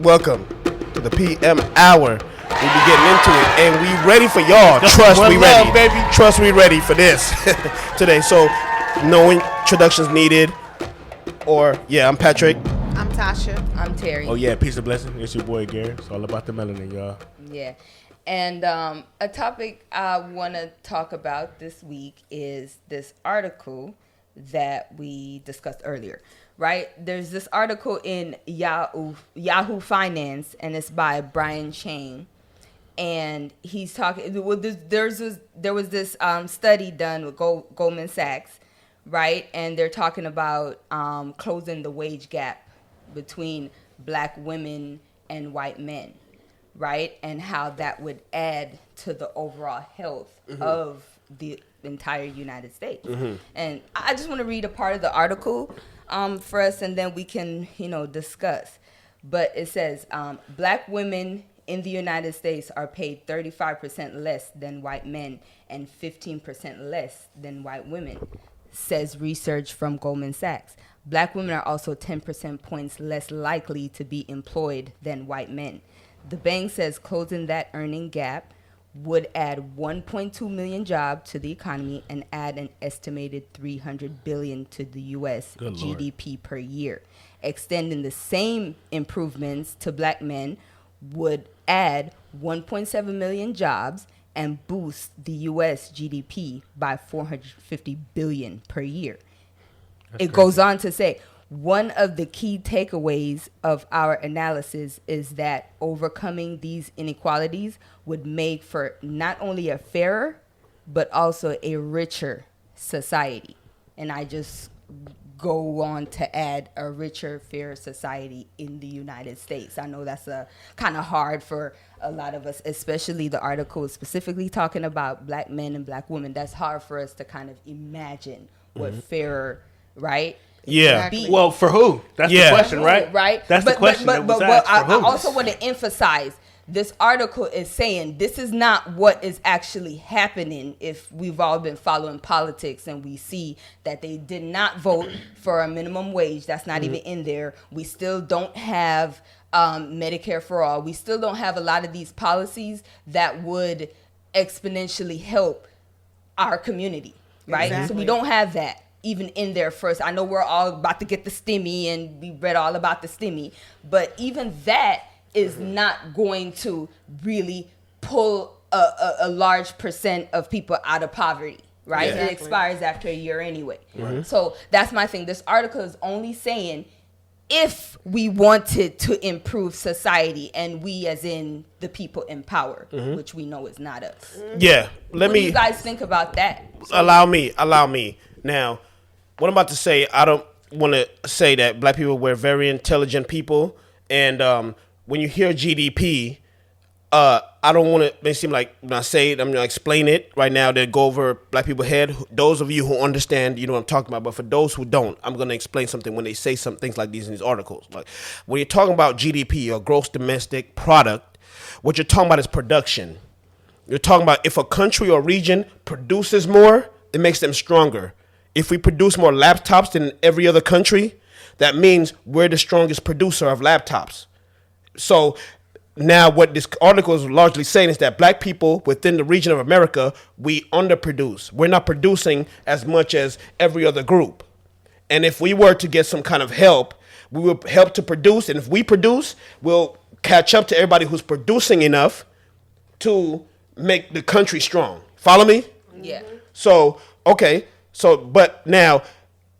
Welcome to the PM Hour. We be getting into it, and we ready for y'all. Trust we ready, baby. Trust we ready for this today. So, no introductions needed. Or I'm Patrick. I'm Tasha. I'm Terry. Oh yeah, peace of blessing. It's your boy Gary. It's all about the melanin, y'all. Yeah, and a topic I want to talk about this week is this article that we discussed earlier. Right? There's this article in YAHOO Finance, and it's by Brian Chang. And he's talking. Well, there was this study done with Goldman Sachs, right? And they're talking about closing the wage gap between black women and white men, right? And how that would add to the overall health of the entire United States. And I just want to read a part of the article for us, and then we can, discuss. But it says, black women in the United States are paid 35% less than white men and 15% less than white women, says research from Goldman Sachs. Black women are also 10% points less likely to be employed than white men. The bank says closing that earning gap would add 1.2 million jobs to the economy and add an estimated $300 billion to the U.S. GDP per year. Extending the same improvements to black men would add 1.7 million jobs and boost the U.S. GDP by $450 billion per year. It goes on to say, one of the key takeaways of our analysis is that overcoming these inequalities would make for not only a fairer, but also a richer society. And I just go on to add a richer, fairer society in the United States. I know that's kind of hard for a lot of us, especially the article specifically talking about black men and black women. That's hard for us to kind of imagine what fairer, right? Yeah. Well, for who? That's the question, right? Right. That's the question. But I also want to emphasize this article is saying this is not what is actually happening. If we've all been following politics and we see that they did not vote for a minimum wage, that's not even in there. We still don't have Medicare for all. We still don't have a lot of these policies that would exponentially help our community, right? Exactly. So we don't have that even in there first. I know we're all about to get the stimmy, and we read all about the stimmy, but even that is not going to really pull a large percent of people out of poverty, right? Yeah. It expires after a year anyway. So that's my thing. This article is only saying if we wanted to improve society, and we as in the people in power, which we know is not us. Yeah. What do you guys think about that? Allow me. Now, what I'm about to say, I don't want to say that black people were very intelligent people, and when you hear GDP, I don't want to make it seem like when I say it, I'm going to explain it right now to go over black people's head. Those of you who understand, you know what I'm talking about. But for those who don't, I'm going to explain something when they say some things like these in these articles. Like when you're talking about GDP or gross domestic product, what you're talking about is production. You're talking about if a country or region produces more, it makes them stronger. If we produce more laptops than every other country, that means we're the strongest producer of laptops. So now what this article is largely saying is that black people within the region of America, we underproduce. We're not producing as much as every other group. And if we were to get some kind of help, we will help to produce. And if we produce, we'll catch up to everybody who's producing enough to make the country strong. Follow me? Yeah. So, okay. So, but now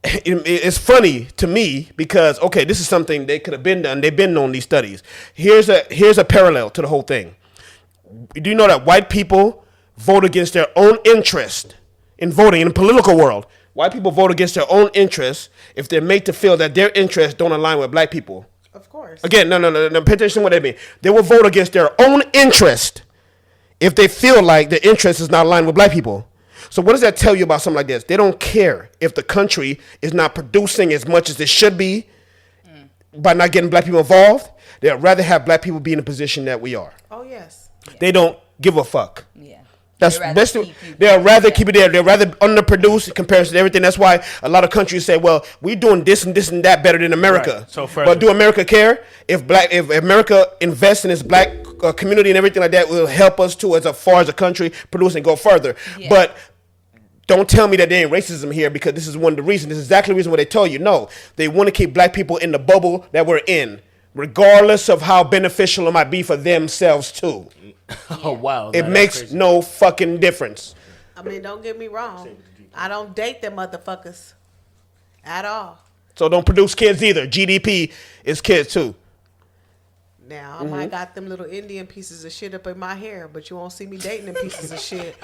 it's funny to me because, okay, this is something they could have been done. They've been on these studies. Here's a parallel to the whole thing. Do you know that white people vote against their own interest in voting in the political world? White people vote against their own interests if they're made to feel that their interests don't align with black people. Of course. Again, no. Pay attention to what they mean. They will vote against their own interest if they feel like their interest is not aligned with black people. So what does that tell you about something like this? They don't care if the country is not producing as much as it should be by not getting black people involved. They'd rather have black people be in the position that we are. Oh, yes. They don't give a fuck. Yeah. That's They'd rather best. keep you They'd rather there. keep it there. They'd rather underproduce in comparison to everything. That's why a lot of countries say, "Well, we're doing this and this and that better than America." Right. So but do America care? If America invests in its black community and everything like that, will help us too as far as a country produce and go further. Yeah. But don't tell me that there ain't racism here, because this is one of the reasons. This is exactly the reason why they tell you. No, they want to keep black people in the bubble that we're in, regardless of how beneficial it might be for themselves too. Oh wow, It makes no fucking difference. I mean, don't get me wrong. I don't date them motherfuckers at all. So don't produce kids either. GDP is kids too. Now, I might got them little Indian pieces of shit up in my hair, but you won't see me dating them pieces of shit.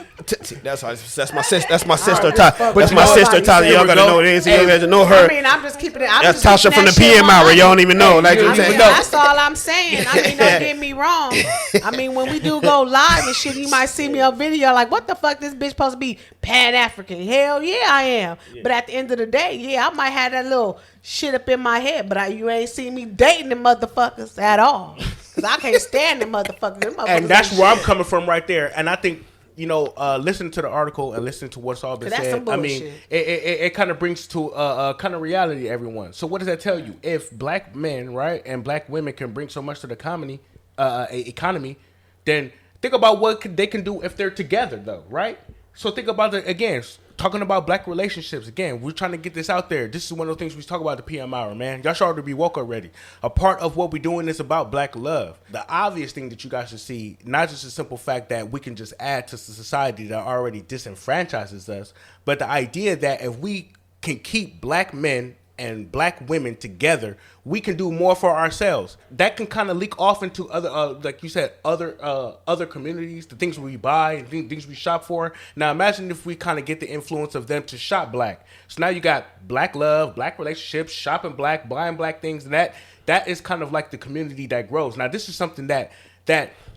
That's my sister. That's my sister. That's That's my sister. Tyler. Y'all gotta know this. You gotta know her. I mean, I'm just keeping it. That's Tasha from the PM-Hour. Y'all don't even know. Like you saying. That's all I'm saying. I mean, don't get me wrong. I mean, when we do go live and shit, you might see me on video like, what the fuck this bitch supposed to be pan-African? Hell yeah, I am. Yeah. But at the end of the day, yeah, I might have that little shit up in my head, but you ain't seen me dating them motherfuckers at all. Because I can't stand them motherfuckers. Them motherfuckers and that's where I'm coming from right there. And I think, listening to the article and listening to what's all been said, I mean, it kind of brings to a kind of reality to everyone. So what does that tell you? If black men, right, and black women can bring so much to the economy, then think about what they can do if they're together, though, right? So think about it again. Talking about black relationships again, we're trying to get this out there. This is one of the things we talk about the PM Hour, man. Y'all should already be woke already. A part of what we're doing is about black love. The obvious thing that you guys should see, not just the simple fact that we can just add to the society that already disenfranchises us, but the idea that if we can keep black men and black women together, we can do more for ourselves. That can kind of leak off into other, like you said, other communities, the things we buy, and things we shop for. Now imagine if we kind of get the influence of them to shop black. So now you got black love, black relationships, shopping black, buying black things, and that is kind of like the community that grows. Now this is something that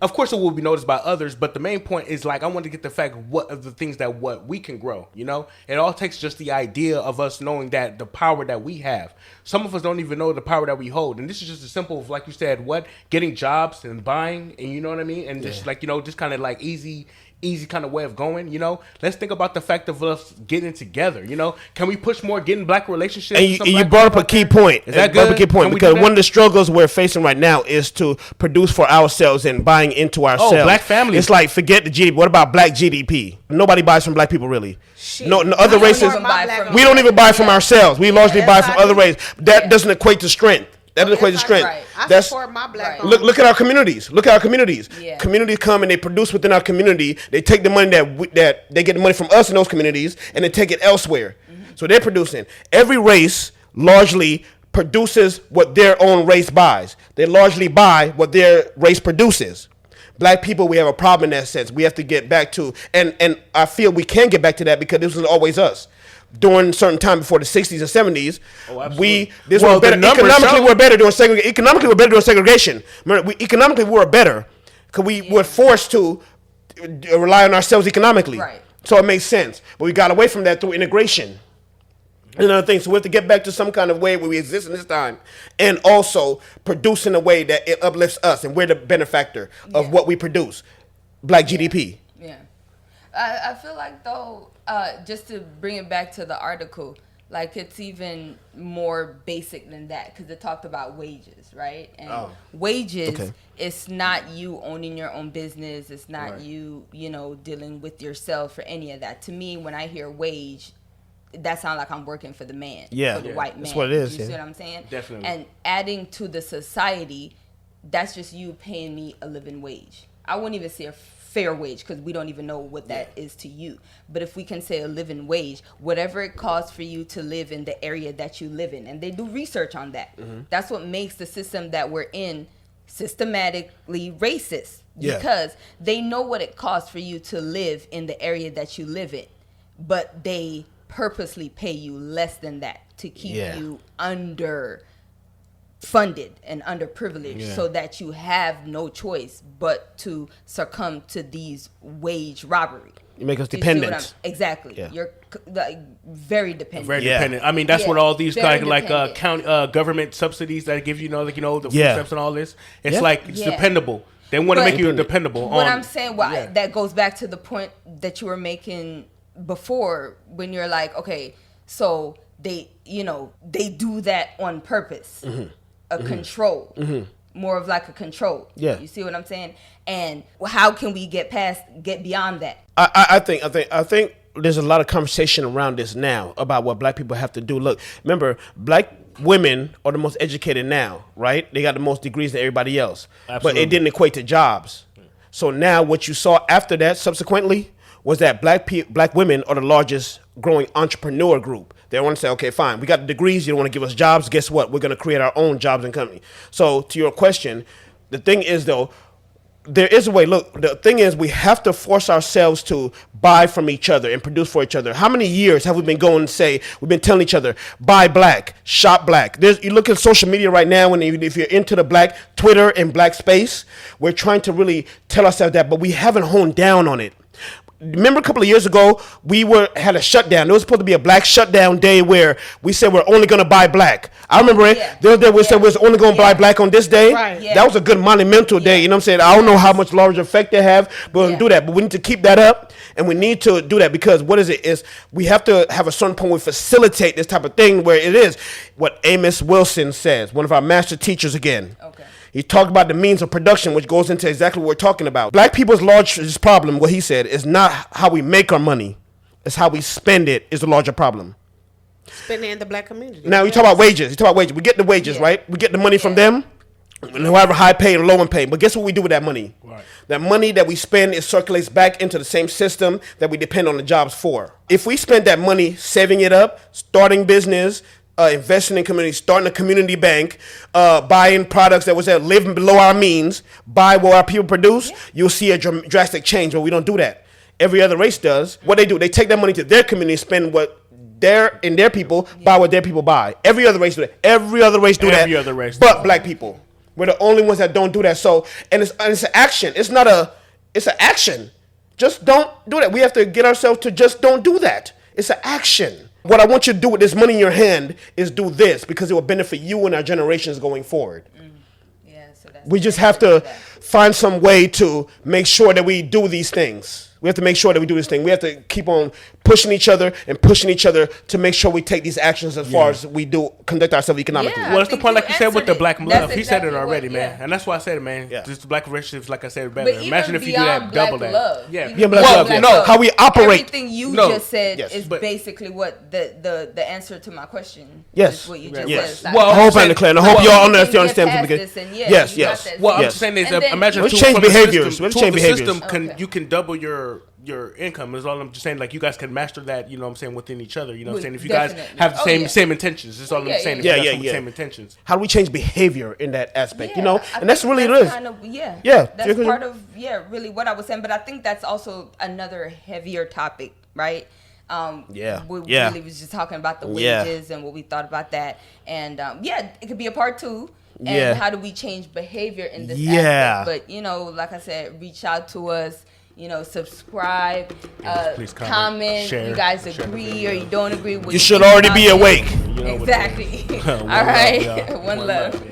of course it will be noticed by others, but the main point is like I want to get the fact what of the things that what we can grow, It all takes just the idea of us knowing that the power that we have. Some of us don't even know the power that we hold, and this is just a simple, like you said, getting jobs and buying, and you know what I mean, and just like just kind of like easy kind of way of going, Let's think about the fact of us getting together, Can we push more getting black relationships? And you brought up a key point. Is that good? A key point, because one of the struggles we're facing right now is to produce for ourselves and buying into ourselves. Oh, black families. It's like, forget the GDP. What about black GDP? Nobody buys from black people, really. Shit. No other races. We don't even buy from ourselves. We largely buy from other races. That doesn't equate to strength. That doesn't equate to strength. Right. I support my black. Look at our communities. Look at our communities. Yeah. Communities come and they produce within our community. They take the money that they get the money from us in those communities, and they take it elsewhere. Mm-hmm. So they're producing. Every race largely produces what their own race buys. They largely buy what their race produces. Black people, we have a problem in that sense. We have to get back to, and I feel we can get back to that because this was always us. During certain time before the 60s and 70s, economically we're better during segregation. Economically, we're better during segregation. Economically, we were better because we were forced to rely on ourselves economically. Right. So it makes sense. But we got away from that through integration. And another thing, so we have to get back to some kind of way where we exist in this time, and also produce in a way that it uplifts us, and we're the benefactor of what we produce. Black GDP. Yeah. I feel like, though, just to bring it back to the article, like it's even more basic than that because it talked about wages, right? And wages, it's not you owning your own business. It's not you, dealing with yourself or any of that. To me, when I hear wage, that sounds like I'm working for the man, for the white man. That's what it is. You see what I'm saying? Definitely. And adding to the society, that's just you paying me a living wage. I wouldn't even say a fair wage because we don't even know what that is to you. But if we can say a living wage, whatever it costs for you to live in the area that you live in, and they do research on that. Mm-hmm. That's what makes the system that we're in systematically racist because they know what it costs for you to live in the area that you live in, but they purposely pay you less than that to keep you under funded and underprivileged so that you have no choice but to succumb to these wage robbery. You make us dependent. Exactly. Yeah. You're very dependent. Very dependent. I mean, that's what all these like county government subsidies that give you, the food stamps and all this. It's like it's dependable. They want to make you dependable. What I'm saying, that goes back to the point that you were making before, when you're like, okay, so they do that on purpose, control, more of like a control. Yeah, you see what I'm saying? And how can we get beyond that? I think there's a lot of conversation around this now about what black people have to do. Look, remember, black women are the most educated now, right? They got the most degrees than everybody else. Absolutely. But it didn't equate to jobs. So now what you saw after that subsequently was that black women are the largest growing entrepreneur group. They want to say, okay, fine, we got the degrees, you don't want to give us jobs. Guess what? We're going to create our own jobs and company. So to your question, the thing is, though, there is a way. Look, the thing is, we have to force ourselves to buy from each other and produce for each other. How many years have we been going and say, we've been telling each other, buy black, shop black? You look at social media right now, and if you're into the black Twitter and black space, we're trying to really tell ourselves that, but we haven't honed down on it. Remember a couple of years ago, we had a shutdown. There was supposed to be a black shutdown day where we said we're only going to buy black. I remember it. Yeah. There was day we said we was only going to buy black on this day. Right. Yeah. That was a good monumental day. You know what I'm saying? I don't know how much larger effect they have, but we'll do that. But we need to keep that up, and we need to do that because what is it? Is we have to have a certain point where we facilitate this type of thing where it is what Amos Wilson says, one of our master teachers again. Okay. He talked about the means of production, which goes into exactly what we're talking about. Black people's largest problem, what he said, is not how we make our money. It's how we spend it is the larger problem. Spending in the black community. Now, you talk about wages. We get the wages, right? We get the money from them, whoever high paid or low and paid. But guess what we do with that money? Right. That money that we spend, it circulates back into the same system that we depend on the jobs for. If we spend that money saving it up, starting business, investing in community, starting a community bank, buying products that was living below our means, buy what our people produce, you'll see a drastic change. But we don't do that. Every other race does. What they do, they take that money to their community, spend what their people, buy what their people buy. Every other race do that. Every other race do that. Every other race, but black people, we're the only ones that don't do that. So, and it's an action. It's an action. Just don't do that. We have to get ourselves to just don't do that. It's an action. What I want you to do with this money in your hand is do this because it will benefit you and our generations going forward. We just have to find some way to make sure that we do these things. We have to make sure that we do this thing. We have to keep on pushing each other to make sure we take these actions as far as we do conduct ourselves economically. Well, that's the point, like you said, with the black love. He said it already, man. And that's why I said it, man. Just the black relationships, like I said, better. Imagine if you do that, double that. Love. How we operate. Everything you just said is basically what the answer to my question. Yes. Is what you just said. Well, I hope I understand. I hope y'all understand. Yes. Well, I'm just saying is, imagine let's change behaviors. You can double your income is all I'm just saying. Like you guys can master that, you know what I'm saying, within each other. You know what I'm saying? If you guys have the same intentions, that's all I'm saying. If you guys have the same intentions. How do we change behavior in that aspect? You know, and that's really it is. That's part of really what I was saying. But I think that's also another heavier topic, right? We really was just talking about the wages and what we thought about that, and it could be a part 2. And how do we change behavior in this aspect? But like I said, reach out to us. Subscribe, please comment. Share, you guys agree or you don't agree? You should already be awake. Exactly. All right. One love.